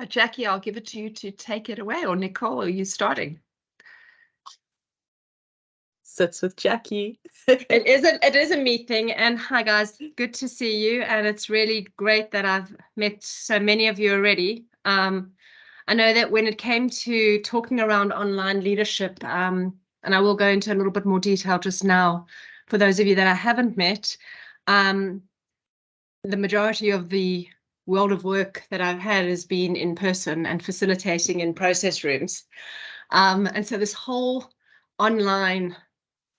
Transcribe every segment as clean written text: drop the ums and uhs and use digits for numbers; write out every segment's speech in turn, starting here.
Jackie, I'll give it to you to take it away. Or Nicole, are you starting? Sits with Jackie. It is a me thing. And hi guys, good to see you. And it's really great that I've met so many of you already. I know that when it came to talking around online leadership, and I will go into a little bit more detail just now for those of you that I haven't met, the majority of the world of work that I've had has been in person and facilitating in process rooms. And so this whole online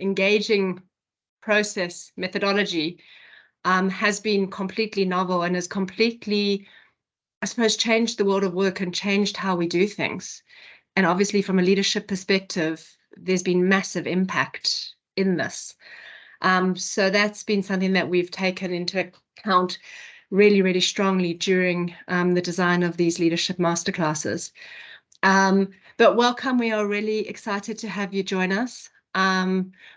engaging process methodology has been completely novel and has completely, I suppose, changed the world of work and changed how we do things. And obviously from a leadership perspective, there's been massive impact in this. So that's been something that we've taken into account really, really strongly during the design of these leadership masterclasses. But welcome, we are really excited to have you join us.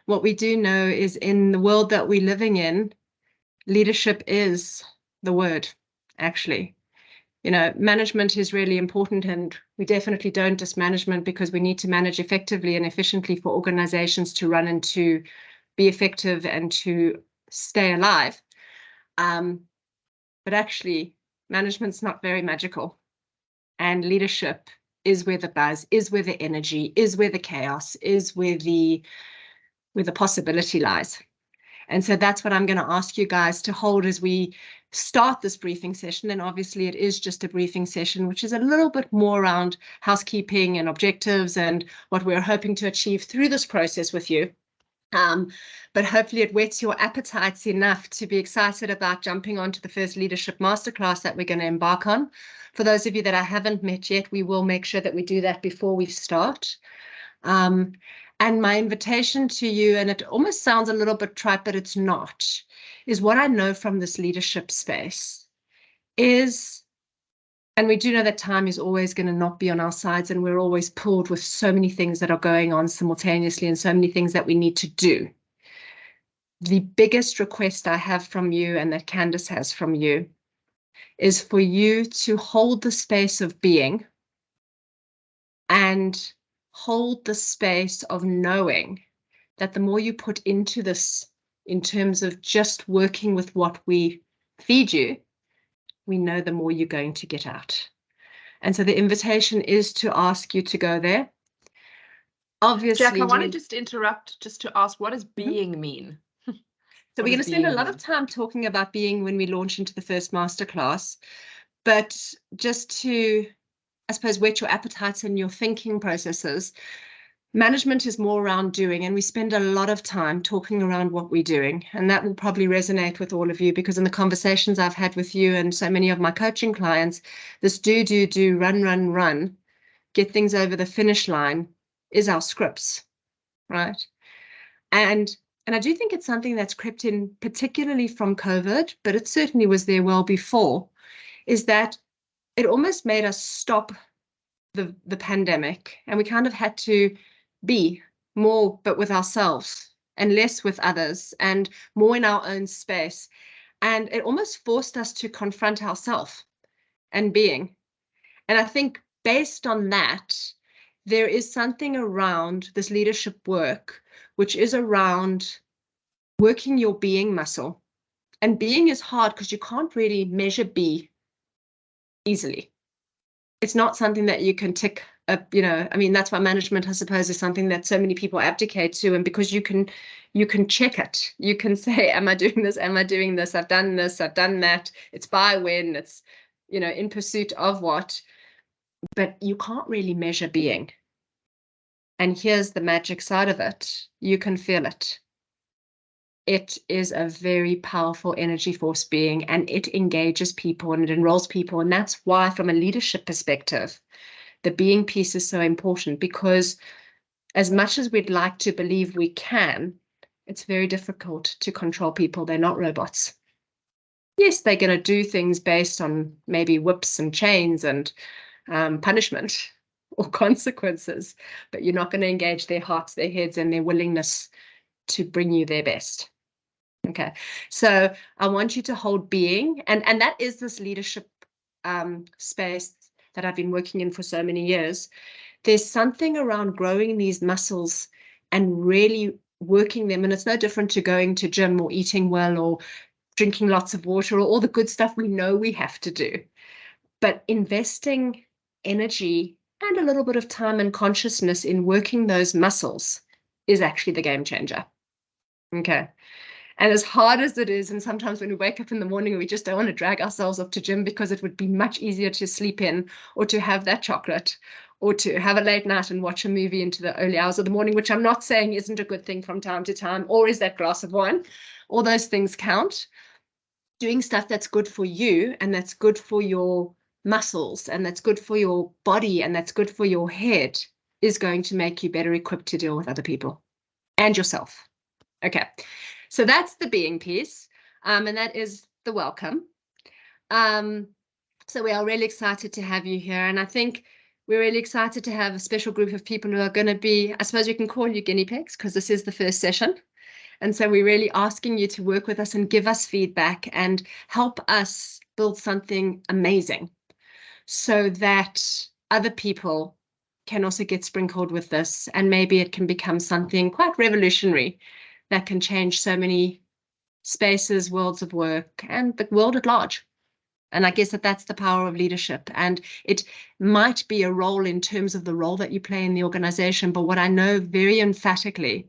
What we do know is in the world that we're living in, leadership is the word, actually. You know, management is really important, and we definitely don't just management because we need to manage effectively and efficiently for organizations to run and to be effective and to stay alive. But actually, management's not very magical, and leadership is where the buzz, is where the energy, is where the chaos, is where the possibility lies. And so that's what I'm going to ask you guys to hold as we start this briefing session. And obviously it is just a briefing session, which is a little bit more around housekeeping and objectives and what we're hoping to achieve through this process with you. But hopefully it whets your appetites enough to be excited about jumping onto the first leadership masterclass that we're going to embark on. For those of you that I haven't met yet, we will make sure that we do that before we start. And my invitation to you, and it almost sounds a little bit trite, but it's not, is what I know from this leadership space is, and we do know that time is always going to not be on our sides, and we're always pulled with so many things that are going on simultaneously and so many things that we need to do. The biggest request I have from you, and that Candice has from you, is for you to hold the space of being and hold the space of knowing that the more you put into this in terms of just working with what we feed you, we know the more you're going to get out. And so the invitation is to ask you to go there. Obviously, Jack, I want to just interrupt just to ask, what does being mean? So we're going to spend a lot of time talking about being when we launch into the first masterclass, but just to, I suppose, whet your appetites and your thinking processes. Management is more around doing, and we spend a lot of time talking around what we're doing, and that will probably resonate with all of you because in the conversations I've had with you and so many of my coaching clients, this do, run, get things over the finish line is our scripts, right? And I do think it's something that's crept in particularly from COVID, but it certainly was there well before, is that it almost made us stop the pandemic, and we kind of had to be more but with ourselves and less with others and more in our own space. And it almost forced us to confront ourselves and being. And I think based on that, there is something around this leadership work, which is around working your being muscle. And being is hard because you can't really measure be easily. It's not something that you can tick up, you know, I mean, that's why management, I suppose, is something that so many people abdicate to. And because you can check it, you can say, am I doing this? Am I doing this? I've done this, I've done that. It's by when, it's, you know, in pursuit of what, but you can't really measure being. And here's the magic side of it. You can feel it. It is a very powerful energy force being, and it engages people and it enrolls people. And that's why, from a leadership perspective, the being piece is so important, because as much as we'd like to believe we can, it's very difficult to control people. They're not robots. Yes, they're going to do things based on maybe whips and chains and punishment or consequences, but you're not going to engage their hearts, their heads, and their willingness to bring you their best. Okay, so I want you to hold being, and that is this leadership space that I've been working in for so many years, there's something around growing these muscles and really working them. And it's no different to going to gym or eating well or drinking lots of water or all the good stuff we know we have to do. But investing energy and a little bit of time and consciousness in working those muscles is actually the game changer. Okay. And as hard as it is, and sometimes when we wake up in the morning, we just don't want to drag ourselves up to gym because it would be much easier to sleep in or to have that chocolate or to have a late night and watch a movie into the early hours of the morning, which I'm not saying isn't a good thing from time to time, or is that glass of wine. All those things count. Doing stuff that's good for you and that's good for your muscles and that's good for your body and that's good for your head is going to make you better equipped to deal with other people and yourself. Okay, so that's the being piece, and that is the welcome. So we are really excited to have you here, and I think we're really excited to have a special group of people who are going to be, I suppose you can call you guinea pigs, because this is the first session. And so we're really asking you to work with us and give us feedback and help us build something amazing so that other people can also get sprinkled with this, and maybe it can become something quite revolutionary that can change so many spaces, worlds of work, and the world at large. And I guess that's the power of leadership. And it might be a role in terms of the role that you play in the organization. But what I know very emphatically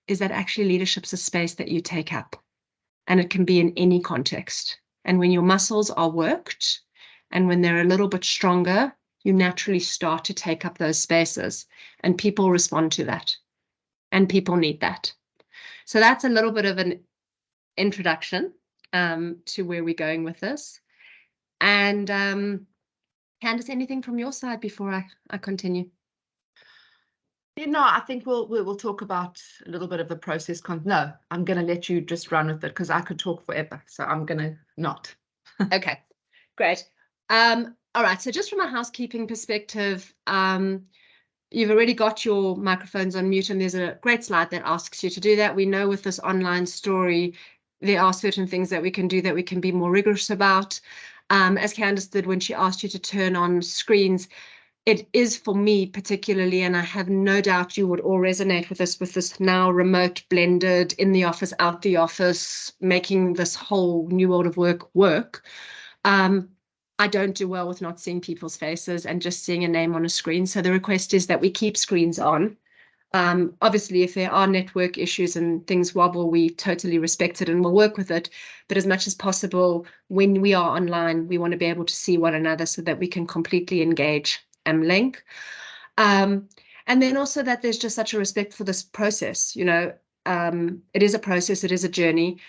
is that actually leadership's a space that you take up. And it can be in any context. And when your muscles are worked and when they're a little bit stronger, you naturally start to take up those spaces. And people respond to that. And people need that. So that's a little bit of an introduction to where we're going with this. And Candice, anything from your side before I continue? Yeah, no, I think we'll talk about a little bit of the process. No, I'm going to let you just run with it because I could talk forever. So I'm going to not. Okay, great. All right. So just from a housekeeping perspective, you've already got your microphones on mute, and there's a great slide that asks you to do that. We know with this online story, there are certain things that we can do that we can be more rigorous about. As Candice did when she asked you to turn on screens, it is for me particularly, and I have no doubt you would all resonate with this now remote, blended, in the office, out the office, making this whole new world of work. I don't do well with not seeing people's faces and just seeing a name on a screen. So the request is that we keep screens on. Obviously, if there are network issues and things wobble, we totally respect it and we'll work with it. But as much as possible, when we are online, we want to be able to see one another so that we can completely engage and link. And then also that there's just such a respect for this process. You know, it is a process, it is a journey.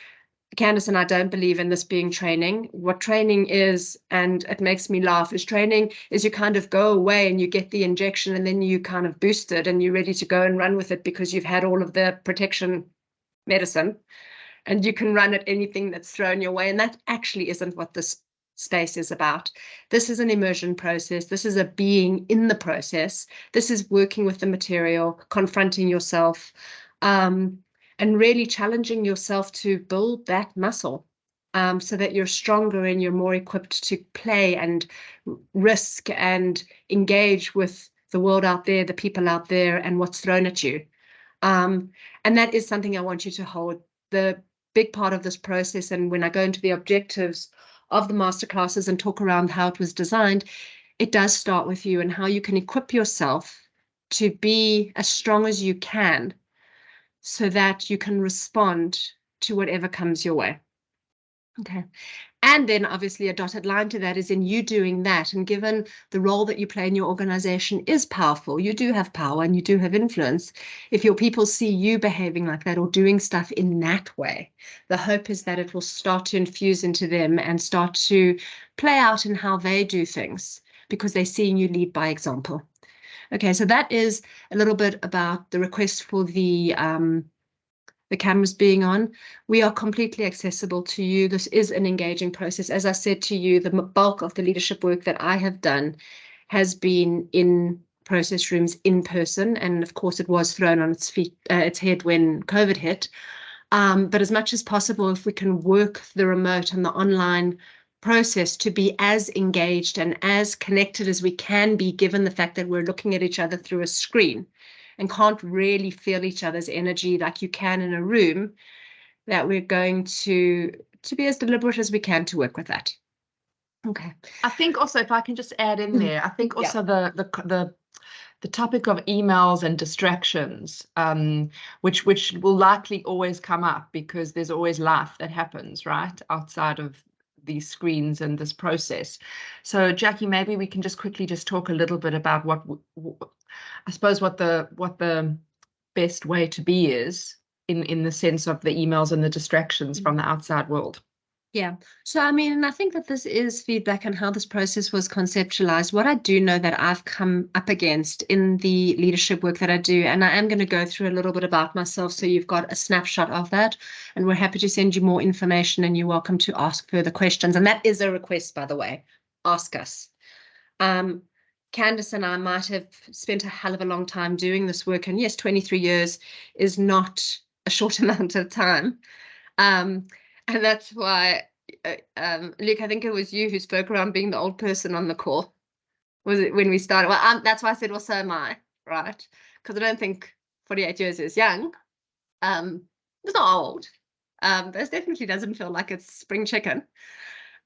Candice and I don't believe in this being training. What training is, and it makes me laugh, is training is you kind of go away and you get the injection and then you kind of boost it and you're ready to go and run with it because you've had all of the protection medicine and you can run at anything that's thrown your way. And that actually isn't what this space is about. This is an immersion process. This is a being in the process. This is working with the material, confronting yourself, and really challenging yourself to build that muscle so that you're stronger and you're more equipped to play and risk and engage with the world out there, the people out there, and what's thrown at you. And that is something I want you to hold. The big part of this process, and when I go into the objectives of the masterclasses and talk around how it was designed, it does start with you and how you can equip yourself to be as strong as you can so that you can respond to whatever comes your way. Okay. And then obviously a dotted line to that is in you doing that. And given the role that you play in your organization is powerful, you do have power and you do have influence. If your people see you behaving like that or doing stuff in that way, the hope is that it will start to infuse into them and start to play out in how they do things because they're seeing you lead by example. Okay, so that is a little bit about the request for the cameras being on. We are completely accessible to you. This is an engaging process. As I said to you, the bulk of the leadership work that I have done has been in process rooms in person. And of course, it was thrown on its head when COVID hit. But as much as possible, if we can work the remote and the online process to be as engaged and as connected as we can be, given the fact that we're looking at each other through a screen and can't really feel each other's energy like you can in a room, that we're going to be as deliberate as we can to work with that. Okay. I think also, if I can just add in there, I think also the topic of emails and distractions, which will likely always come up because there's always life that happens, right, outside of these screens and this process. So Jackie, maybe we can just quickly just talk a little bit about what I suppose what the best way to be is in the sense of the emails and the distractions from the outside world. Yeah. So, I mean, and I think that this is feedback on how this process was conceptualized. What I do know that I've come up against in the leadership work that I do, and I am going to go through a little bit about myself so you've got a snapshot of that, and we're happy to send you more information, and you're welcome to ask further questions. And that is a request, by the way. Ask us. Candice and I might have spent a hell of a long time doing this work, and yes, 23 years is not a short amount of time. And that's why, Luke, I think it was you who spoke around being the old person on the call. Was it when we started? Well, that's why I said, well, so am I, right? Because I don't think 48 years is young. It's not old. This definitely doesn't feel like it's spring chicken.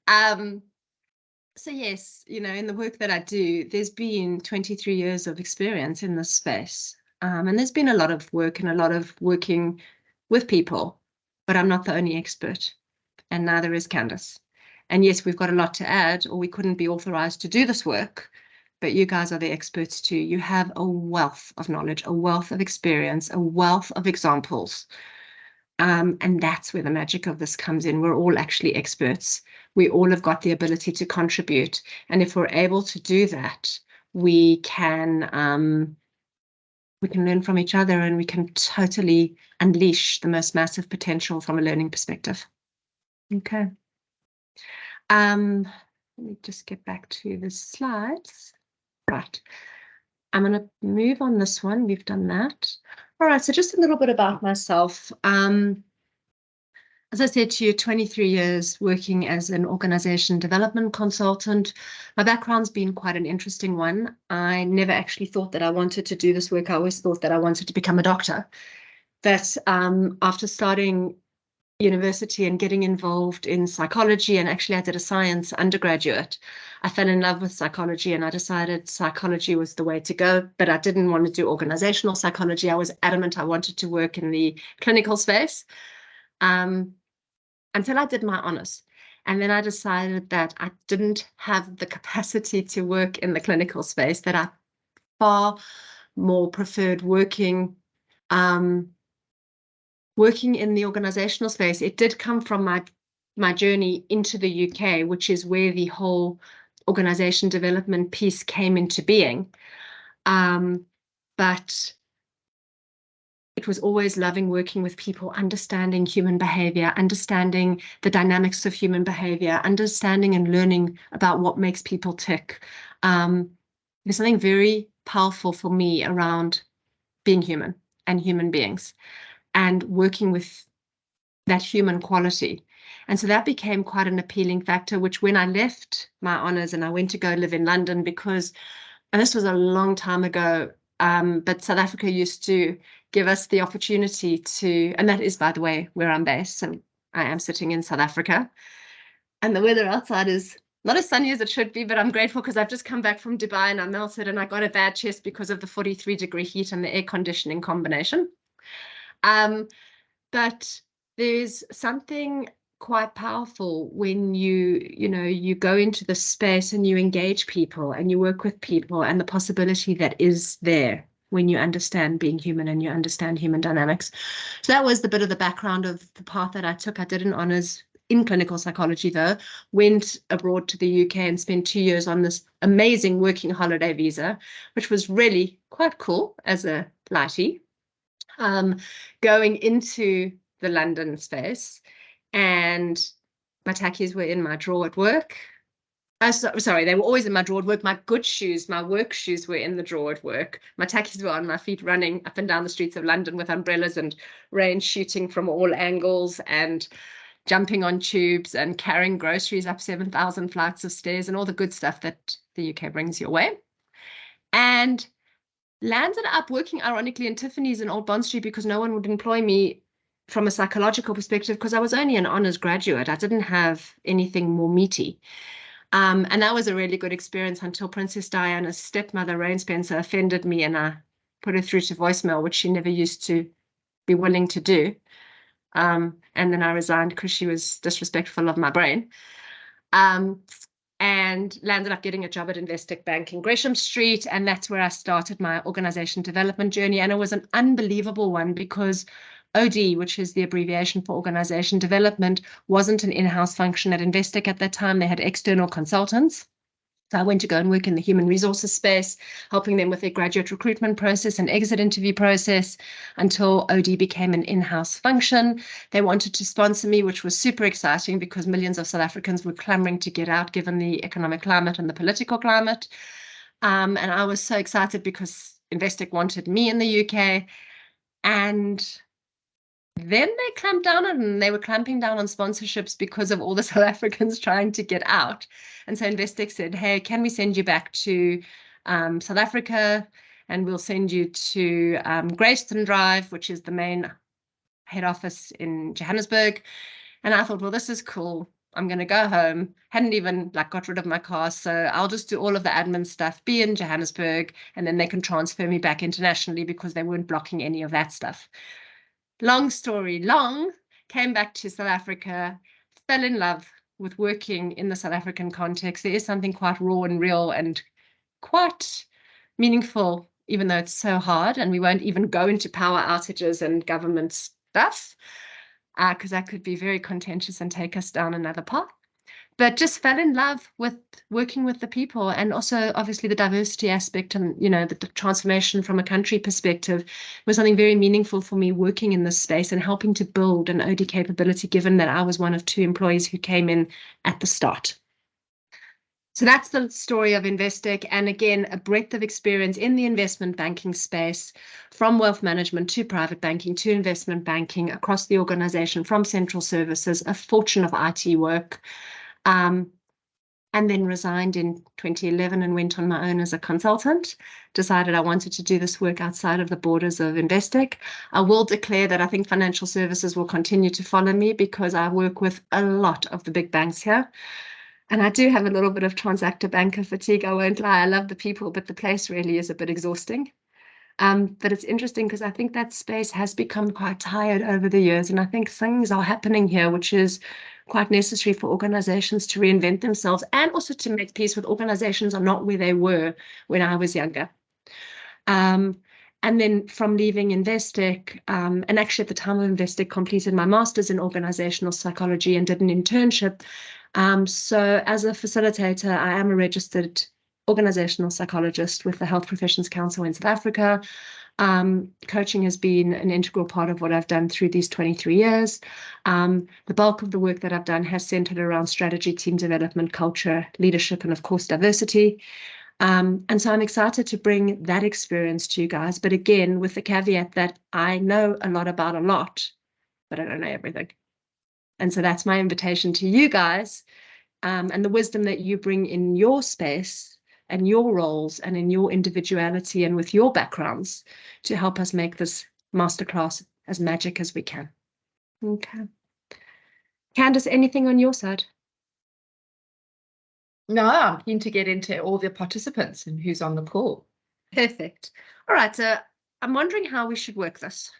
So yes, you know, in the work that I do, there's been 23 years of experience in this space. And there's been a lot of work and a lot of working with people. But I'm not the only expert, and neither is Candice. And yes, we've got a lot to add, or we couldn't be authorized to do this work, but you guys are the experts too. You have a wealth of knowledge, a wealth of experience, a wealth of examples. And that's where the magic of this comes in. We're all actually experts. We all have got the ability to contribute. And if we're able to do that, we can learn from each other, and we can totally unleash the most massive potential from a learning perspective. Okay. Let me just get back to the slides. Right. I'm going to move on this one. We've done that. All right. So just a little bit about myself. As I said to you, 23 years working as an organization development consultant. My background's been quite an interesting one. I never actually thought that I wanted to do this work. I always thought that I wanted to become a doctor. But after starting university and getting involved in psychology, and actually I did a science undergraduate, I fell in love with psychology, and I decided psychology was the way to go. But I didn't want to do organizational psychology. I was adamant I wanted to work in the clinical space. Until I did my honours. And then I decided that I didn't have the capacity to work in the clinical space, that I far more preferred working in the organisational space. It did come from my journey into the UK, which is where the whole organisation development piece came into being. But it was always loving working with people, understanding human behavior, understanding the dynamics of human behavior, understanding and learning about what makes people tick. There's something very powerful for me around being human and human beings and working with that human quality. And so that became quite an appealing factor, which when I left my honours and I went to go live in London, because, and this was a long time ago, but South Africa used to give us the opportunity to, and that is, by the way, where I'm based. So I am sitting in South Africa, and the weather outside is not as sunny as it should be, but I'm grateful because I've just come back from Dubai and I melted and I got a bad chest because of the 43-degree heat and the air conditioning combination. But there's something quite powerful when you go into the space and you engage people and you work with people, and the possibility that is there when you understand being human and you understand human dynamics. So that was the bit of the background of the path that I took. I did an honours in clinical psychology, though, went abroad to the UK and spent 2 years on this amazing working holiday visa, which was really quite cool as a lightie, going into the London space. And my tackies were in my drawer at work. Sorry, they were always in my drawer at work. My good shoes, my work shoes, were in the drawer at work. My tackies were on my feet, running up and down the streets of London with umbrellas and rain shooting from all angles. And jumping on tubes and carrying groceries up 7,000 flights of stairs and all the good stuff that the UK brings your way. And landed up working, ironically, in Tiffany's in Old Bond Street because no one would employ me from a psychological perspective because I was only an honours graduate. I didn't have anything more meaty. And that was a really good experience until Princess Diana's stepmother, Rain Spencer, offended me and I put her through to voicemail, which she never used to be willing to do. And then I resigned because she was disrespectful of my brain. And landed up getting a job at Investec Bank in Gresham Street. And that's where I started my organisation development journey. And it was an unbelievable one because OD, which is the abbreviation for organisation development, wasn't an in-house function at Investec at that time. They had external consultants. So I went to go and work in the human resources space, helping them with their graduate recruitment process and exit interview process until OD became an in-house function. They wanted to sponsor me, which was super exciting because millions of South Africans were clamoring to get out given the economic climate and the political climate. And I was so excited because Investec wanted me in the UK. And then they clamped down and they were clamping down on sponsorships because of all the South Africans trying to get out. And so Investec said, hey, can we send you back to South Africa and we'll send you to Grayston Drive, which is the main head office in Johannesburg. And I thought, well, this is cool. I'm going to go home. Hadn't even got rid of my car. So I'll just do all of the admin stuff, be in Johannesburg, and then they can transfer me back internationally because they weren't blocking any of that stuff. Long story long, came back to South Africa, fell in love with working in the South African context. There is something quite raw and real and quite meaningful, even though it's so hard. And we won't even go into power outages and government stuff because that could be very contentious and take us down another path. But just fell in love with working with the people and also obviously the diversity aspect and, the transformation from a country perspective was something very meaningful for me working in this space and helping to build an OD capability, given that I was one of 2 employees who came in at the start. So that's the story of Investec. And again, a breadth of experience in the investment banking space, from wealth management to private banking to investment banking across the organization, from central services, a fortune of IT work. And then resigned in 2011 and went on my own as a consultant, decided I wanted to do this work outside of the borders of Investec. I will declare that I think financial services will continue to follow me because I work with a lot of the big banks here. And I do have a little bit of transactor banker fatigue, I won't lie. I love the people, but the place really is a bit exhausting. But it's interesting because I think that space has become quite tired over the years. And I think things are happening here, which is quite necessary for organizations to reinvent themselves and also to make peace with organizations are not where they were when I was younger. And then from leaving Investec, and actually at the time of Investec, completed my master's in organisational psychology and did an internship. So as a facilitator, I am a registered organisational psychologist with the Health Professions Council in South Africa. Coaching has been an integral part of what I've done through these 23 years. The bulk of the work that I've done has centered around strategy, team development, culture, leadership, and of course, diversity. And so I'm excited to bring that experience to you guys. But again, with the caveat that I know a lot about a lot, but I don't know everything. And so that's my invitation to you guys, and the wisdom that you bring in your space and your roles and in your individuality and with your backgrounds to help us make this masterclass as magic as we can. Okay. Candice, anything on your side? No, I'm keen to get into all the participants and who's on the call. Perfect. All right, so I'm wondering how we should work this.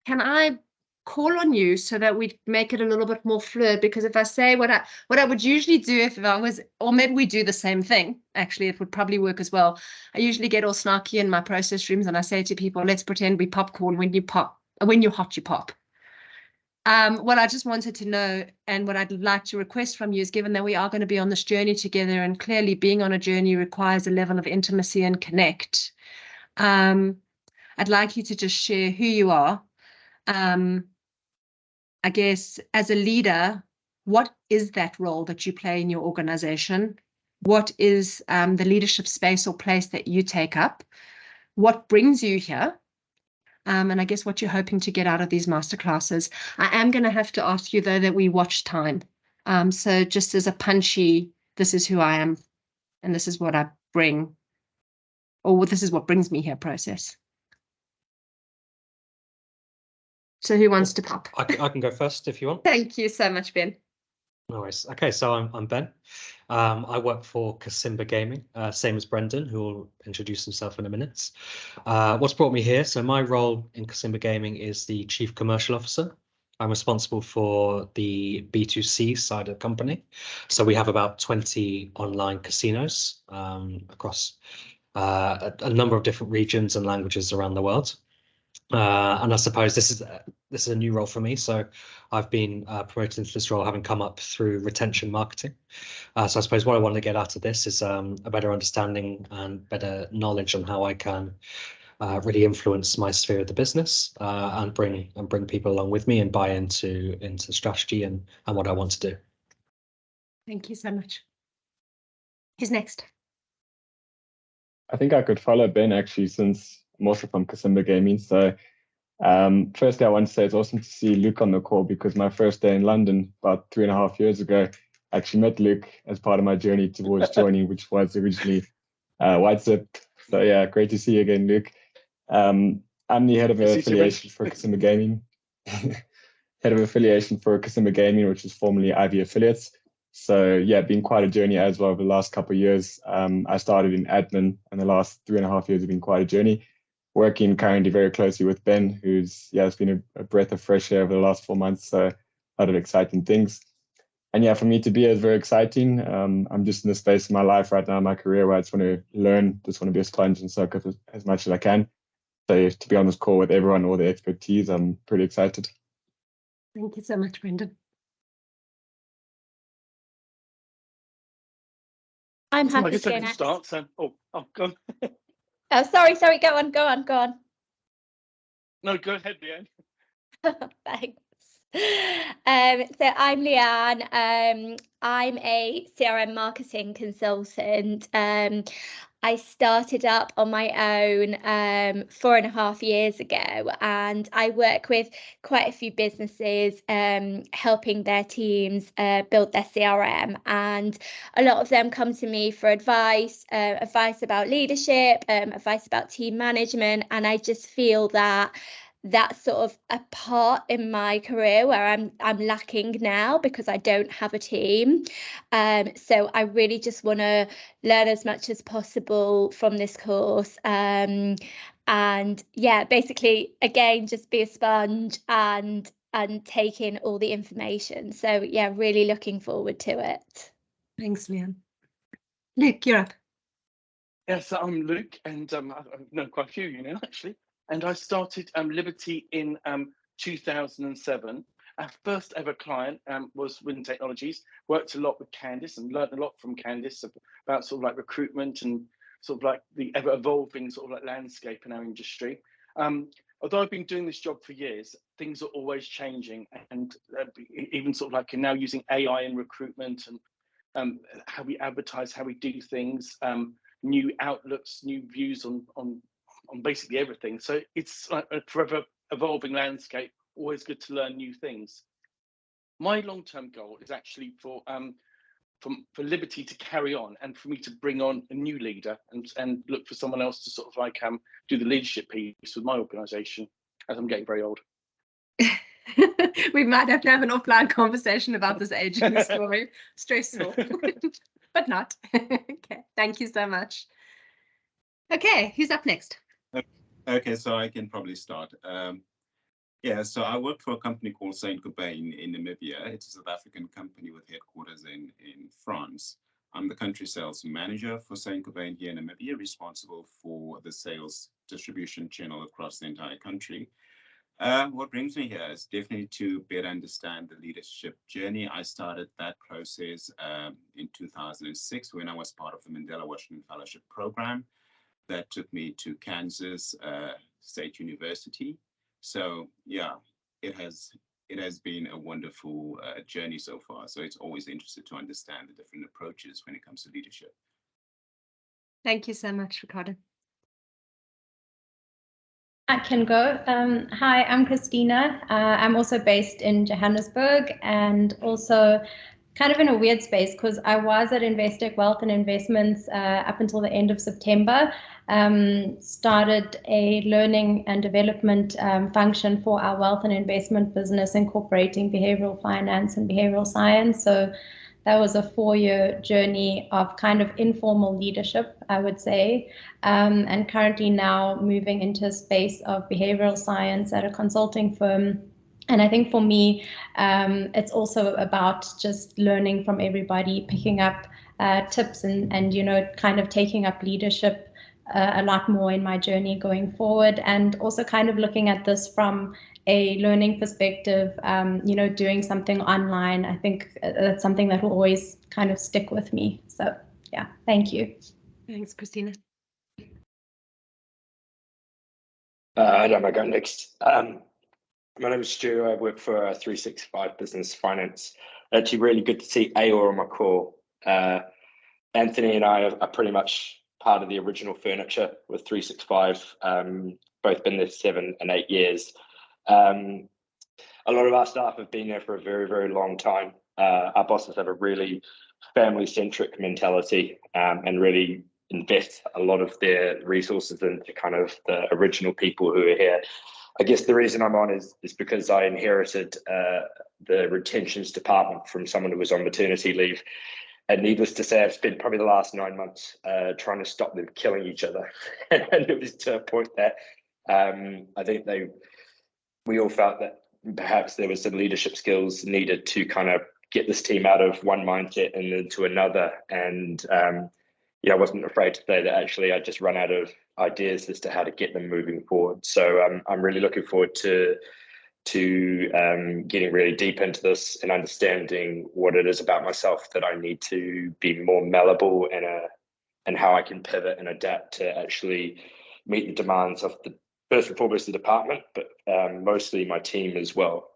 Can I call on you so that we make it a little bit more fluid? Because if I say what I would usually do if I was, or maybe we do the same thing, actually, it would probably work as well. I usually get all snarky in my process rooms and I say to people, let's pretend we popcorn. When you're hot, you pop. What I just wanted to know and what I'd like to request from you is, given that we are going to be on this journey together and clearly being on a journey requires a level of intimacy and connect, I'd like you to just share who you are. I guess as a leader, what is that role that you play in your organization? What is the leadership space or place that you take up? What brings you here? and I guess what you're hoping to get out of these masterclasses. I am going to have to ask you, though, that we watch time. So just as a punchy, this is who I am, and this is what I bring, or this is what brings me here process. So who wants to pop? I can go first if you want. Thank you so much, Ben. No worries. Okay, so I'm Ben. I work for Kasimba Gaming, same as Brendan, who will introduce himself in a minute. What's brought me here? So my role in Kasimba Gaming is the Chief Commercial Officer. I'm responsible for the B2C side of the company. So we have about 20 online casinos across a number of different regions and languages around the world. And I suppose this is a new role for me. So I've been promoted into this role, having come up through retention marketing. So I suppose what I want to get out of this is a better understanding and better knowledge on how I can really influence my sphere of the business and bring people along with me and buy into strategy and what I want to do. Thank you so much. Who's next? I think I could follow Ben actually, since I'm also from Kasimba Gaming. So firstly, I want to say it's awesome to see Luke on the call, because my first day in London about 3.5 years ago, I actually met Luke as part of my journey towards joining, which was originally White Zip. So yeah, great to see you again, Luke. I'm the head of affiliation for Kasimba Gaming. Head of affiliation for Kasimba Gaming, which is formerly IV Affiliates. So yeah, been quite a journey as well over the last couple of years. I started in admin, and the last 3.5 years have been quite a journey. Working currently very closely with Ben, who's it's been a breath of fresh air over the last 4 months. So a lot of exciting things. And yeah, for me to be here is very exciting. I'm just in the space in my life right now, in my career, where I just want to learn, just want to be a sponge and soak up as much as I can. So to be on this call with everyone, all the expertise, I'm pretty excited. Thank you so much, Brendan. I'm happy to go next. Start, so, go on. Oh, sorry, go on. No, go ahead, Leanne. Thanks. So I'm Leanne. I'm a CRM marketing consultant. I started up on my own 4.5 years ago, and I work with quite a few businesses helping their teams build their CRM, and a lot of them come to me for advice about leadership, advice about team management, and I just feel that that's sort of a part in my career where I'm lacking now, because I don't have a team. So I really just want to learn as much as possible from this course. And yeah, basically, again, just be a sponge and take in all the information. So yeah, really looking forward to it. Thanks, Leanne. Luke, you're up. Yes, I'm Luke, and I've known quite a few of you now, actually. And I started Liberty in 2007. Our first ever client was Win Technologies. Worked a lot with Candice and learned a lot from Candice about sort of like recruitment and sort of like the ever evolving sort of like landscape in our industry. Although I've been doing this job for years, things are always changing, and even sort of like now using AI in recruitment and how we advertise, how we do things, new outlooks, new views on basically everything. So it's like a forever evolving landscape, always good to learn new things. My long-term goal is actually for Liberty to carry on, and for me to bring on a new leader and look for someone else to sort of like do the leadership piece with my organisation, as I'm getting very old. We might have to have an offline conversation about this aging story. Stressful, but not. Okay, thank you so much. Okay, who's up next? Okay, so I can probably start. Yeah, so I work for a company called Saint-Gobain in Namibia. It's a South African company with headquarters in France. I'm the country sales manager for Saint-Gobain here in Namibia, responsible for the sales distribution channel across the entire country. What brings me here is definitely to better understand the leadership journey. I started that process in 2006 when I was part of the Mandela Washington Fellowship Program that took me to Kansas State University. So yeah, it has been a wonderful journey so far. So it's always interesting to understand the different approaches when it comes to leadership. Thank you so much, Ricardo. I can go. Hi, I'm Christina. I'm also based in Johannesburg and also kind of in a weird space because I was at Investec Wealth and Investments up until the end of September. Started a learning and development function for our wealth and investment business, incorporating behavioral finance and behavioral science. So that was a 4-year journey of kind of informal leadership, I would say, and currently now moving into a space of behavioral science at a consulting firm. And I think for me, it's also about just learning from everybody, picking up tips and, you know, kind of taking up leadership a lot more in my journey going forward, and also kind of looking at this from a learning perspective, you know, doing something online. I think that's something that will always kind of stick with me. So yeah, thank you. Thanks, Christina. I don't know, go next. My name is Stu. I work for 365 Business Finance. Actually, really good to see Aor on my call. Anthony and I are pretty much part of the original furniture with 365. Both been there 7 and 8 years. A lot of our staff have been there for a very, very long time. Our bosses have a really family-centric mentality and really invest a lot of their resources into kind of the original people who are here. I guess the reason I'm on is because I inherited the retentions department from someone who was on maternity leave. And needless to say, I've spent probably the last 9 months trying to stop them killing each other. And it was to a point that I think we all felt that perhaps there was some leadership skills needed to kind of get this team out of one mindset and into another. And yeah, I wasn't afraid to say that actually I just run out of ideas as to how to get them moving forward. So I'm really looking forward to getting really deep into this and understanding what it is about myself that I need to be more malleable and how I can pivot and adapt to actually meet the demands of the first and foremost the department, but mostly my team as well.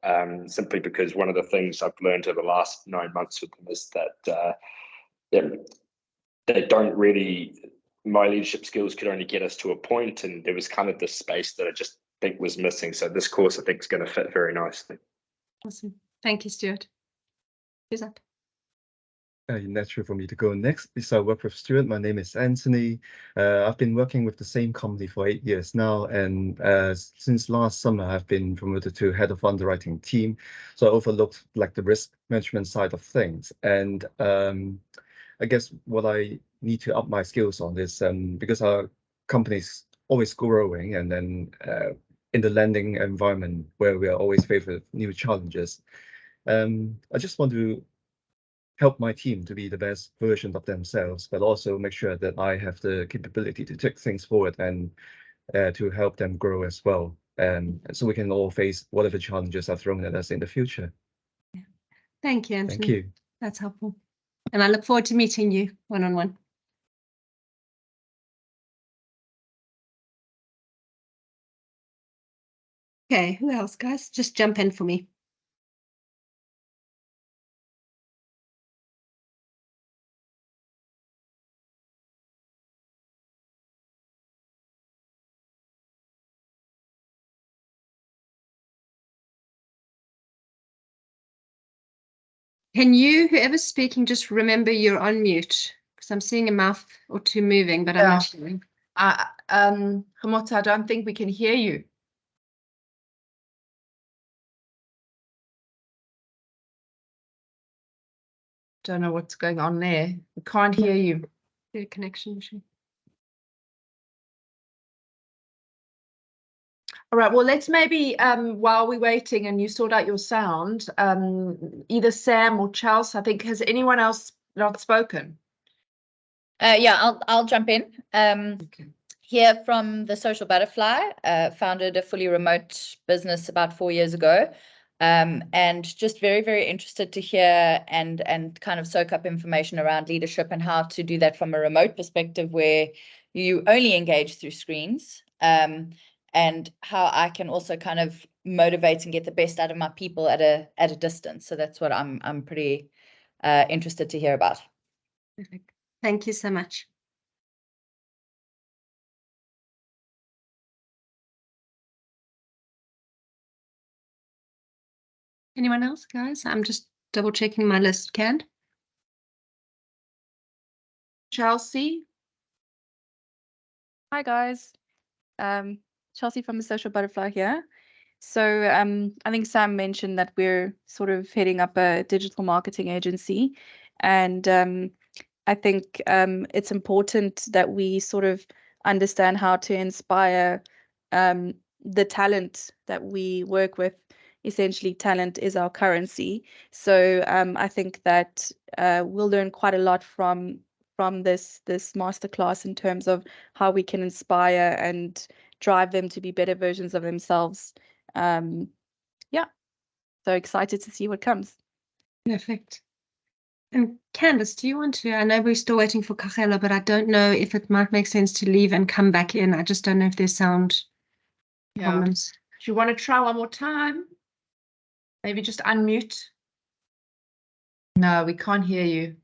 Simply because one of the things I've learned over the last 9 months with them is that they don't really, my leadership skills could only get us to a point, and there was kind of this space that I just think was missing. So this course I think is going to fit very nicely. Awesome. Thank you, Stuart. Who's up? Natural for me to go next. So I work with Stuart. My name is Anthony. I've been working with the same company for 8 years now, and since last summer I've been promoted to head of underwriting team. So I overlooked like the risk management side of things, and I guess what I need to up my skills on is because our company's always growing, and then in the lending environment where we are always faced with new challenges, I just want to help my team to be the best version of themselves, but also make sure that I have the capability to take things forward and to help them grow as well. So we can all face whatever challenges are thrown at us in the future. Yeah. Thank you, Anthony. Thank you. That's helpful. And I look forward to meeting you one-on-one. Okay, who else, guys? Just jump in for me. Can you, whoever's speaking, just remember you're on mute? Because I'm seeing a mouth or two moving, but I'm not sure. Hamota, I don't think we can hear you. Don't know what's going on there. We can't hear you. The connection issue. All right, well, let's maybe, while we're waiting and you sort out your sound, either Sam or Chelsea, I think, has anyone else not spoken? Yeah, I'll jump in. Okay. Here from the Social Butterfly, founded a fully remote business about 4 years ago. And just very, very interested to hear and kind of soak up information around leadership and how to do that from a remote perspective where you only engage through screens. And how I can also kind of motivate and get the best out of my people at a distance. So that's what I'm pretty interested to hear about. Perfect. Thank you so much. Anyone else, guys? I'm just double checking my list. Canned? Chelsea? Hi guys, Chelsea from the Social Butterfly here. So I think Sam mentioned that we're sort of heading up a digital marketing agency, and I think it's important that we sort of understand how to inspire the talent that we work with. Essentially, talent is our currency. So I think that we'll learn quite a lot from this masterclass in terms of how we can inspire and drive them to be better versions of themselves. Yeah, so excited to see what comes. Perfect. And Candice, do you want to? I know we're still waiting for Kagelo, but I don't know if it might make sense to leave and come back in. I just don't know if there's sound problems. Do you want to try one more time? Maybe just unmute. No, we can't hear you.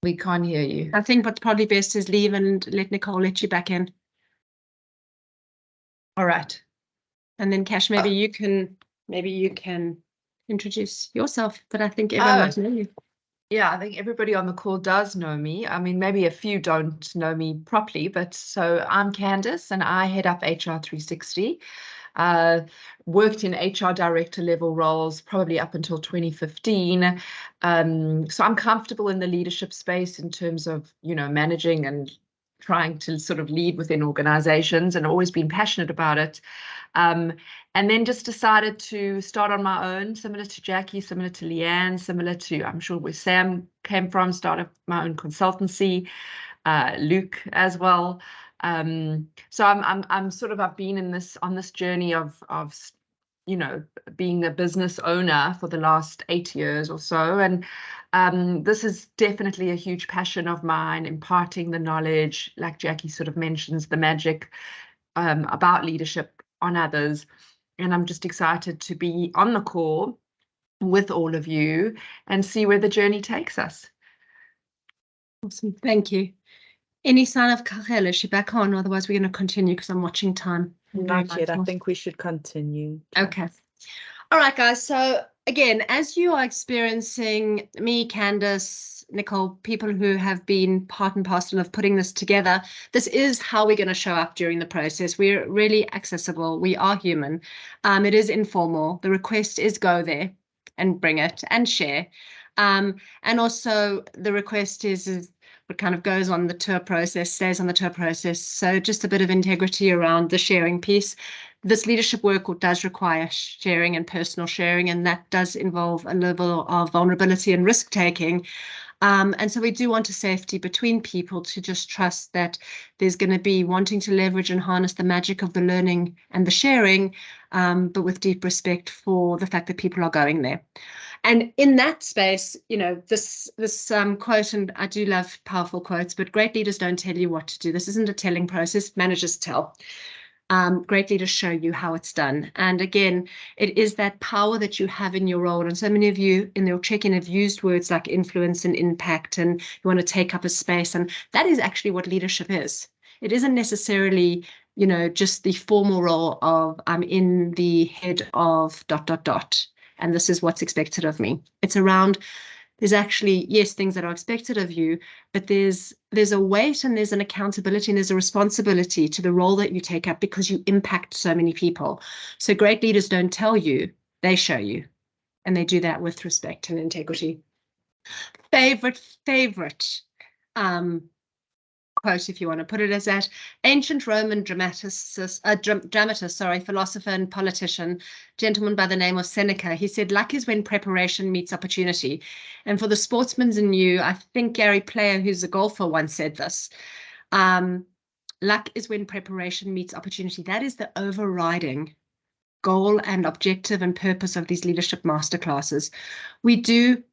We can't hear you. I think what's probably best is leave and let Nicole let you back in. All right. And then Cash, maybe you can introduce yourself, but I think everyone might know you. Yeah, I think everybody on the call does know me. I mean, maybe a few don't know me properly, but so I'm Candice and I head up HR 360. Worked in HR director level roles probably up until 2015. So I'm comfortable in the leadership space in terms of, you know, managing and trying to sort of lead within organizations, and always been passionate about it. And then just decided to start on my own, similar to Jackie, similar to Leanne, similar to, I'm sure, where Sam came from, started my own consultancy, Luke as well. So I'm sort of, I've been in this, on this journey of you know, being a business owner for the last 8 years or so. And this is definitely a huge passion of mine, imparting the knowledge, like Jackie sort of mentions, the magic about leadership on others. And I'm just excited to be on the call with all of you and see where the journey takes us. Awesome, thank you. Any sign of Kagelo? Is she back on? Otherwise, we're going to continue because I'm watching time. Not yet. I think we should continue. Okay. All right, guys. So again, as you are experiencing, me, Candice, Nicole, people who have been part and parcel of putting this together, this is how we're going to show up during the process. We're really accessible. We are human. It is informal. The request is go there and bring it and share. And also the request is what kind of goes on the tour process, stays on the tour process. So just a bit of integrity around the sharing piece. This leadership work does require sharing and personal sharing, and that does involve a level of vulnerability and risk taking. And so we do want a safety between people to just trust that there's going to be wanting to leverage and harness the magic of the learning and the sharing, but with deep respect for the fact that people are going there. And in that space, you know, this quote, and I do love powerful quotes, but great leaders don't tell you what to do. This isn't a telling process. Managers tell. Great leaders show you how it's done. And again, it is that power that you have in your role. And so many of you in your check-in have used words like influence and impact, and you want to take up a space. And that is actually what leadership is. It isn't necessarily, you know, just the formal role of I'm in the head of ... and this is what's expected of me. It's around, there's actually, yes, things that are expected of you, but there's a weight and there's an accountability and there's a responsibility to the role that you take up because you impact so many people. So great leaders don't tell you, they show you, and they do that with respect and integrity. Favorite quote, if you want to put it as that, ancient Roman dramatist, philosopher and politician, gentleman by the name of Seneca. He said, luck is when preparation meets opportunity. And for the sportsmen in you, I think Gary Player, who's a golfer, once said this. Luck is when preparation meets opportunity. That is the overriding goal and objective and purpose of these leadership masterclasses. We do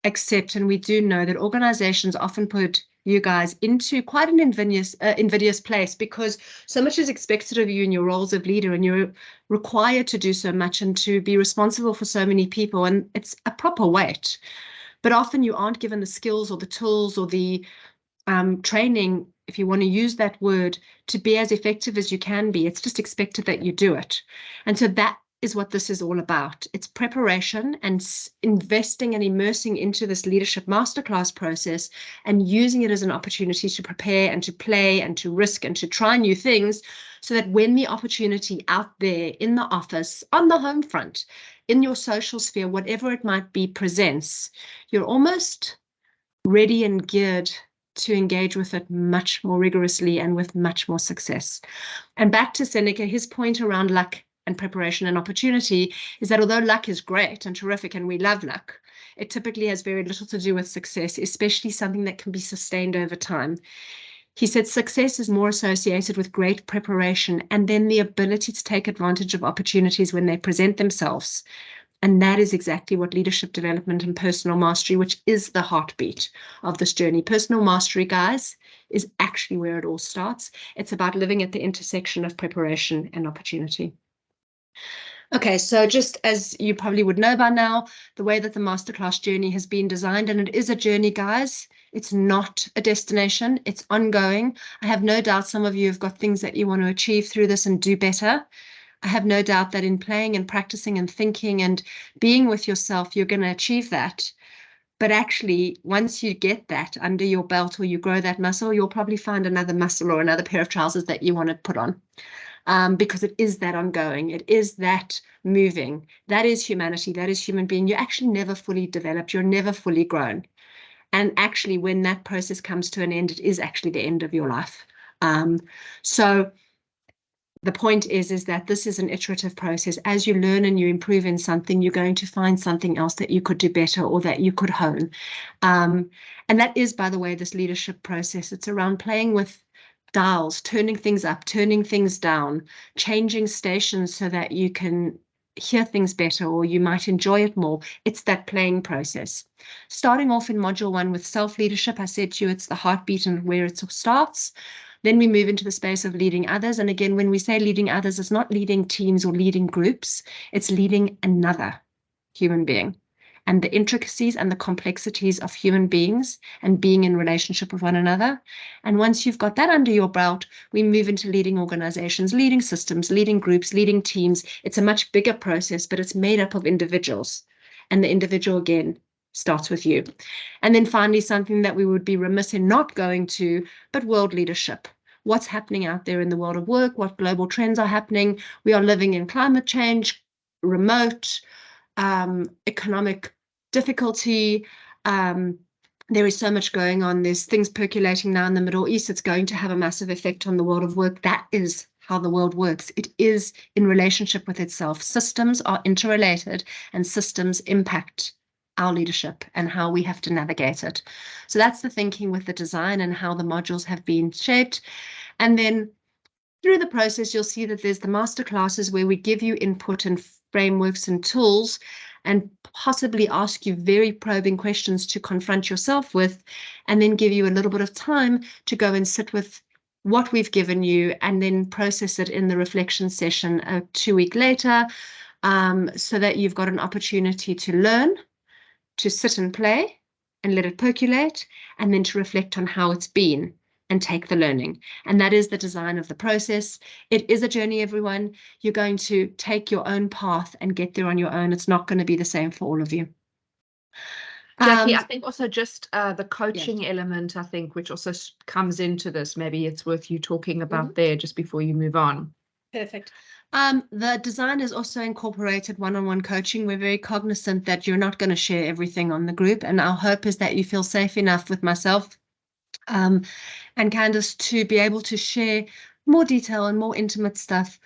accept and we do know that organizations often put you guys into quite an invidious place because so much is expected of you in your roles of leader, and you're required to do so much and to be responsible for so many people, and it's a proper weight. But often you aren't given the skills or the tools or the training, if you want to use that word, to be as effective as you can be. It's just expected that you do it. And so that is what this is all about. It's preparation and investing and immersing into this leadership masterclass process and using it as an opportunity to prepare and to play and to risk and to try new things, so that when the opportunity out there in the office, on the home front, in your social sphere, whatever it might be, presents, you're almost ready and geared to engage with it much more rigorously and with much more success. And back to Seneca, his point around luck and preparation and opportunity is that although luck is great and terrific and we love luck, it typically has very little to do with success, especially something that can be sustained over time. He said success is more associated with great preparation and then the ability to take advantage of opportunities when they present themselves. And that is exactly what leadership development and personal mastery, which is the heartbeat of this journey. Personal mastery, guys, is actually where it all starts. It's about living at the intersection of preparation and opportunity. Okay, so just as you probably would know by now, the way that the masterclass journey has been designed, and it is a journey, guys. It's not a destination. It's ongoing. I have no doubt some of you have got things that you want to achieve through this and do better. I have no doubt that in playing and practicing and thinking and being with yourself, you're going to achieve that. But actually, once you get that under your belt or you grow that muscle, you'll probably find another muscle or another pair of trousers that you want to put on. Because it is that ongoing, it is that moving, that is humanity, that is human being. You're actually never fully developed, you're never fully grown. And actually, when that process comes to an end, it is actually the end of your life. So the point is that this is an iterative process. As you learn and you improve in something, you're going to find something else that you could do better or that you could hone. And that is, by the way, this leadership process. It's around playing with dials, turning things up, turning things down, changing stations so that you can hear things better or you might enjoy it more. It's that playing process. Starting off in module 1 with self-leadership, I said to you, it's the heartbeat and where it starts. Then we move into the space of leading others. And again, when we say leading others, it's not leading teams or leading groups. It's leading another human being. And the intricacies and the complexities of human beings and being in relationship with one another. And once you've got that under your belt, we move into leading organizations, leading systems, leading groups, leading teams. It's a much bigger process, but it's made up of individuals. And the individual, again, starts with you. And then finally, something that we would be remiss in not going to, but world leadership. What's happening out there in the world of work, what global trends are happening. We are living in climate change, remote, economic difficulty. There is so much going on. There's things percolating now in the Middle East. It's going to have a massive effect on the world of work. That is how the world works. It is in relationship with itself. Systems are interrelated and systems impact our leadership and how we have to navigate it. So that's the thinking with the design and how the modules have been shaped. And then through the process, you'll see that there's the masterclasses where we give you input and frameworks and tools and possibly ask you very probing questions to confront yourself with, and then give you a little bit of time to go and sit with what we've given you and then process it in the reflection session 2 weeks later, so that you've got an opportunity to learn, to sit and play and let it percolate, and then to reflect on how it's been and take the learning. And that is the design of the process. It is a journey, everyone. You're going to take your own path and get there on your own. It's not going to be the same for all of you. Jackie, I think also just the coaching element, I think, which also comes into this. Maybe it's worth you talking about there just before you move on. Perfect. The design has also incorporated one-on-one coaching. We're very cognizant that you're not going to share everything on the group. And our hope is that you feel safe enough with myself and Candice to be able to share more detail and more intimate stuff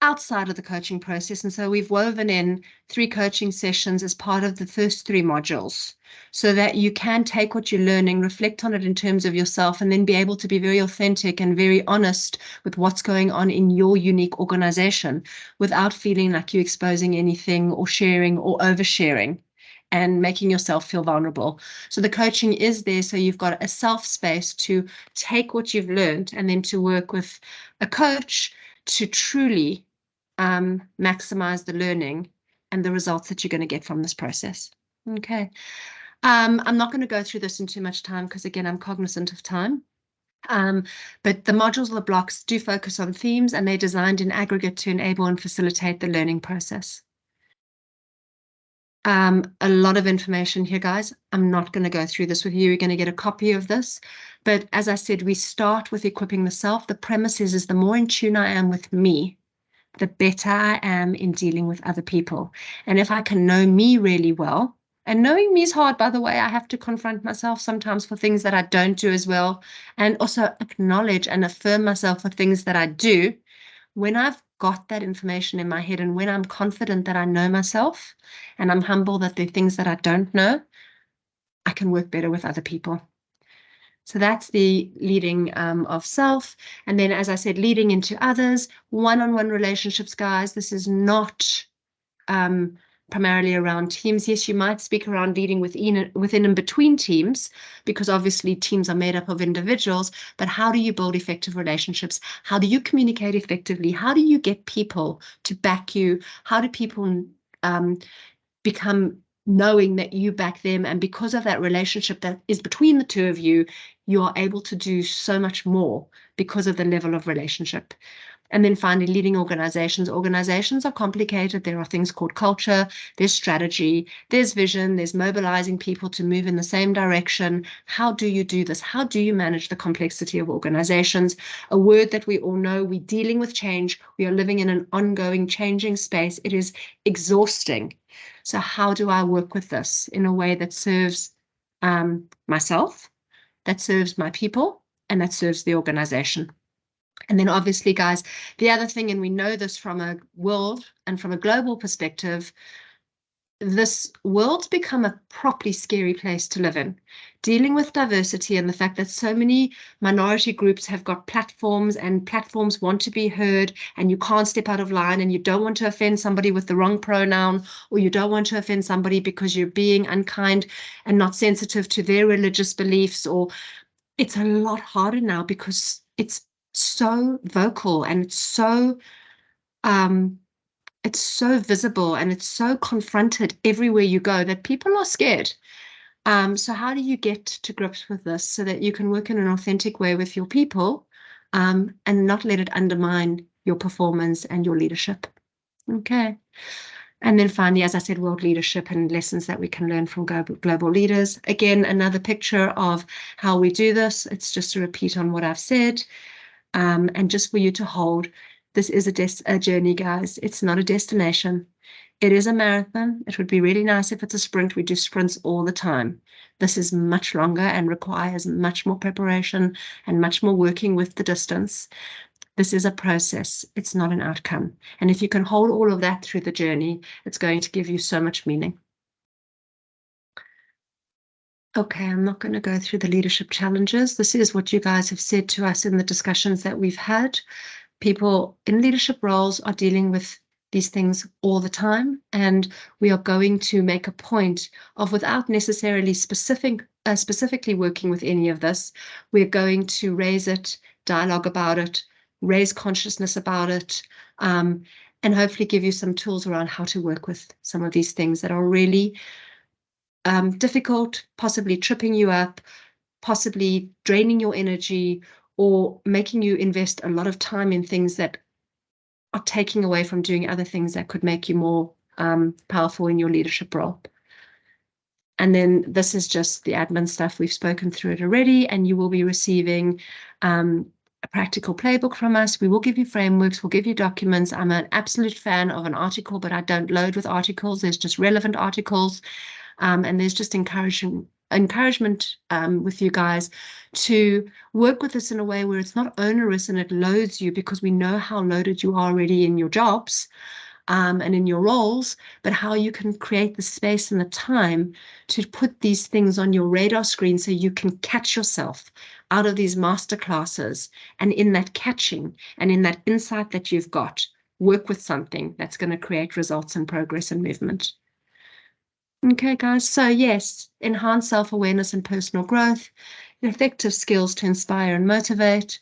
outside of the coaching process. And so we've woven in 3 coaching sessions as part of the first 3 modules so that you can take what you're learning, reflect on it in terms of yourself, and then be able to be very authentic and very honest with what's going on in your unique organization without feeling like you're exposing anything or sharing or oversharing and making yourself feel vulnerable. So the coaching is there so you've got a self space to take what you've learned and then to work with a coach to truly maximize the learning and the results that you're going to get from this process. Okay. I'm not going to go through this in too much time because, again, I'm cognizant of time. But the modules or the blocks do focus on themes, and they're designed in aggregate to enable and facilitate the learning process. A lot of information here, guys. I'm not going to go through this with you. You're going to get a copy of this. But as I said, we start with equipping the self. The premise is the more in tune I am with me, the better I am in dealing with other people. And if I can know me really well, and knowing me is hard, by the way, I have to confront myself sometimes for things that I don't do as well, and also acknowledge and affirm myself for things that I do. When I've got that information in my head, and when I'm confident that I know myself, and I'm humble that there are things that I don't know, I can work better with other people. So that's the leading of self. And then, as I said, leading into others, one-on-one relationships, guys. This is not primarily around teams. Yes, you might speak around leading within and between teams, because obviously teams are made up of individuals, but how do you build effective relationships? How do you communicate effectively? How do you get people to back you? How do people become knowing that you back them? And because of that relationship that is between the two of you, you are able to do so much more because of the level of relationship. And then finally, leading organizations. Organizations are complicated. There are things called culture, there's strategy, there's vision, there's mobilizing people to move in the same direction. How do you do this? How do you manage the complexity of organizations? A word that we all know, we're dealing with change. We are living in an ongoing changing space. It is exhausting. So how do I work with this in a way that serves myself, that serves my people, and that serves the organization? And then obviously, guys, the other thing, and we know this from a world and from a global perspective, this world's become a properly scary place to live in. Dealing with diversity and the fact that so many minority groups have got platforms, and platforms want to be heard, and you can't step out of line, and you don't want to offend somebody with the wrong pronoun, or you don't want to offend somebody because you're being unkind and not sensitive to their religious beliefs. Or it's a lot harder now because it's so vocal, and it's so visible, and it's so confronted everywhere you go that people are scared. So how do you get to grips with this so that you can work in an authentic way with your people, and not let it undermine your performance and your leadership? Okay. And then finally, as I said, world leadership and lessons that we can learn from global leaders. Again, another picture of how we do this. It's just a repeat on what I've said. And just for you to hold, this is a journey, guys. It's not a destination. It is a marathon. It would be really nice if it's a sprint. We do sprints all the time. This is much longer and requires much more preparation and much more working with the distance. This is a process. It's not an outcome. And if you can hold all of that through the journey, it's going to give you so much meaning. Okay, I'm not going to go through the leadership challenges. This is what you guys have said to us in the discussions that we've had. People in leadership roles are dealing with these things all the time, and we are going to make a point of, without necessarily specifically working with any of this, we're going to raise it, dialogue about it, raise consciousness about it, and hopefully give you some tools around how to work with some of these things that are really difficult, possibly tripping you up, possibly draining your energy, or making you invest a lot of time in things that are taking away from doing other things that could make you more powerful in your leadership role. And then this is just the admin stuff. We've spoken through it already, and you will be receiving a practical playbook from us. We will give you frameworks, we'll give you documents. I'm an absolute fan of an article, but I don't load with articles. There's just relevant articles. And there's just encouragement with you guys to work with us in a way where it's not onerous and it loads you, because we know how loaded you are already in your jobs and in your roles, but how you can create the space and the time to put these things on your radar screen so you can catch yourself out of these masterclasses, and in that catching and in that insight that you've got, work with something that's going to create results and progress and movement. Okay, guys, so yes, enhance self-awareness and personal growth, effective skills to inspire and motivate,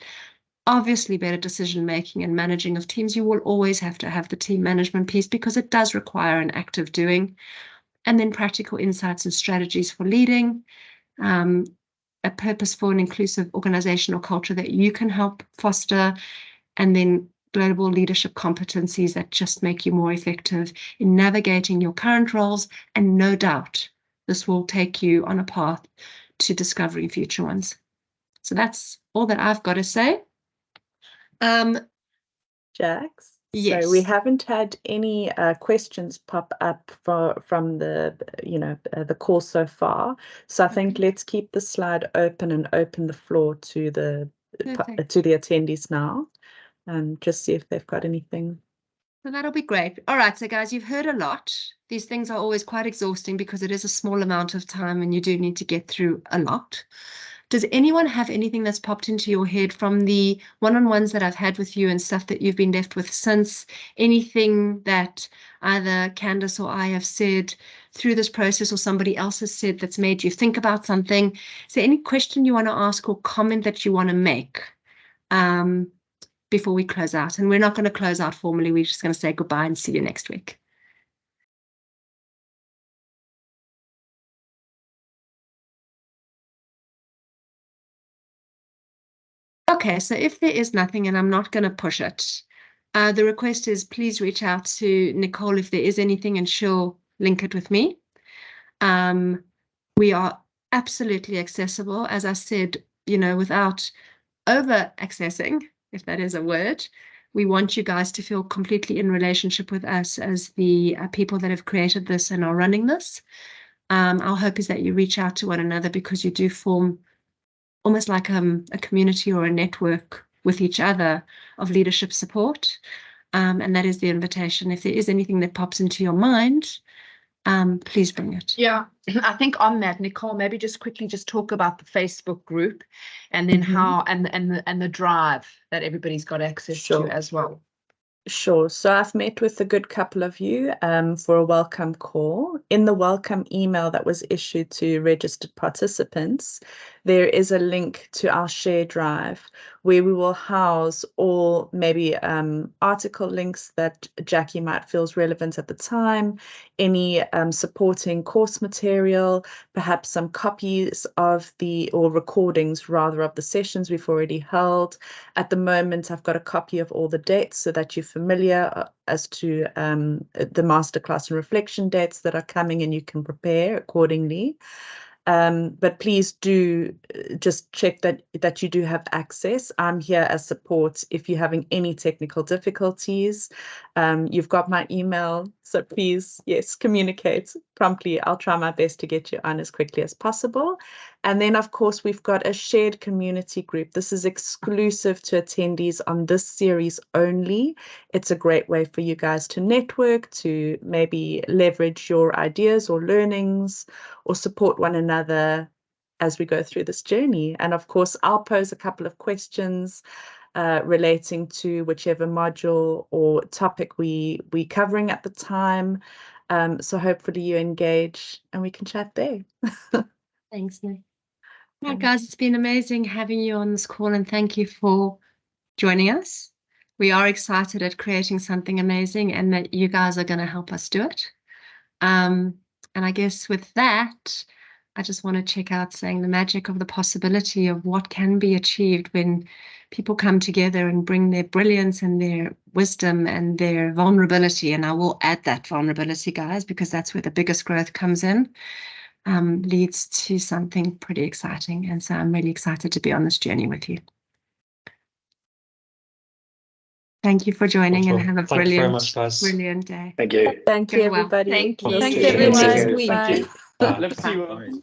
obviously better decision-making and managing of teams. You will always have to have the team management piece because it does require an active doing, and then practical insights and strategies for leading, a purposeful and inclusive organizational culture that you can help foster, and then global leadership competencies that just make you more effective in navigating your current roles. And no doubt, this will take you on a path to discovering future ones. So that's all that I've got to say. Jax? Yes. So we haven't had any questions pop up from the the call so far. So I think let's keep the slide open and open the floor to the attendees now, and just see if they've got anything. So that'll be great. All right, so guys, you've heard a lot. These things are always quite exhausting because it is a small amount of time and you do need to get through a lot. Does anyone have anything that's popped into your head from the one-on-ones that I've had with you and stuff that you've been left with since? Anything that either Candice or I have said through this process or somebody else has said that's made you think about something? Is there any question you want to ask or comment that you want to make before we close out? And we're not going to close out formally. We're just going to say goodbye and see you next week. Okay, so if there is nothing, and I'm not going to push it, the request is please reach out to Nicole if there is anything, and she'll link it with me. We are absolutely accessible, as I said, without over accessing, if that is a word. We want you guys to feel completely in relationship with us as the people that have created this and are running this. Our hope is that you reach out to one another, because you do form almost like a community or a network with each other of leadership support. And that is the invitation. If there is anything that pops into your mind, please bring it. Yeah, I think on that, Nicole, maybe just quickly just talk about the Facebook group, and then how and the drive that everybody's got access to as well. Sure. So I've met with a good couple of you for a welcome call. In the welcome email that was issued to registered participants, there is a link to our share drive where we will house all maybe article links that Jackie might feel is relevant at the time, any supporting course material, perhaps some copies of or recordings rather of the sessions we've already held. At the moment, I've got a copy of all the dates so that you're familiar as to the masterclass and reflection dates that are coming, and you can prepare accordingly. But please do just check that you do have access. I'm here as support if you're having any technical difficulties. You've got my email, so please, yes, communicate promptly. I'll try my best to get you on as quickly as possible. And then, of course, we've got a shared community group. This is exclusive to attendees on this series only. It's a great way for you guys to network, to maybe leverage your ideas or learnings, or support one another as we go through this journey. And of course, I'll pose a couple of questions relating to whichever module or topic we're covering at the time. So hopefully you engage and we can chat there. Thanks, Nick. All right, guys, it's been amazing having you on this call, and thank you for joining us. We are excited at creating something amazing, and that you guys are going to help us do it. And I guess with that, I just want to check out saying the magic of the possibility of what can be achieved when people come together and bring their brilliance and their wisdom and their vulnerability. And I will add that vulnerability, guys, because that's where the biggest growth comes in, leads to something pretty exciting. And so I'm really excited to be on this journey with you. Thank you for joining, and have a Thank you very much, guys. brilliant day. Thank you. Thank you, everybody. Thank you. Thank you, Thank you. everyone. Thank you. Bye. Love to see you all.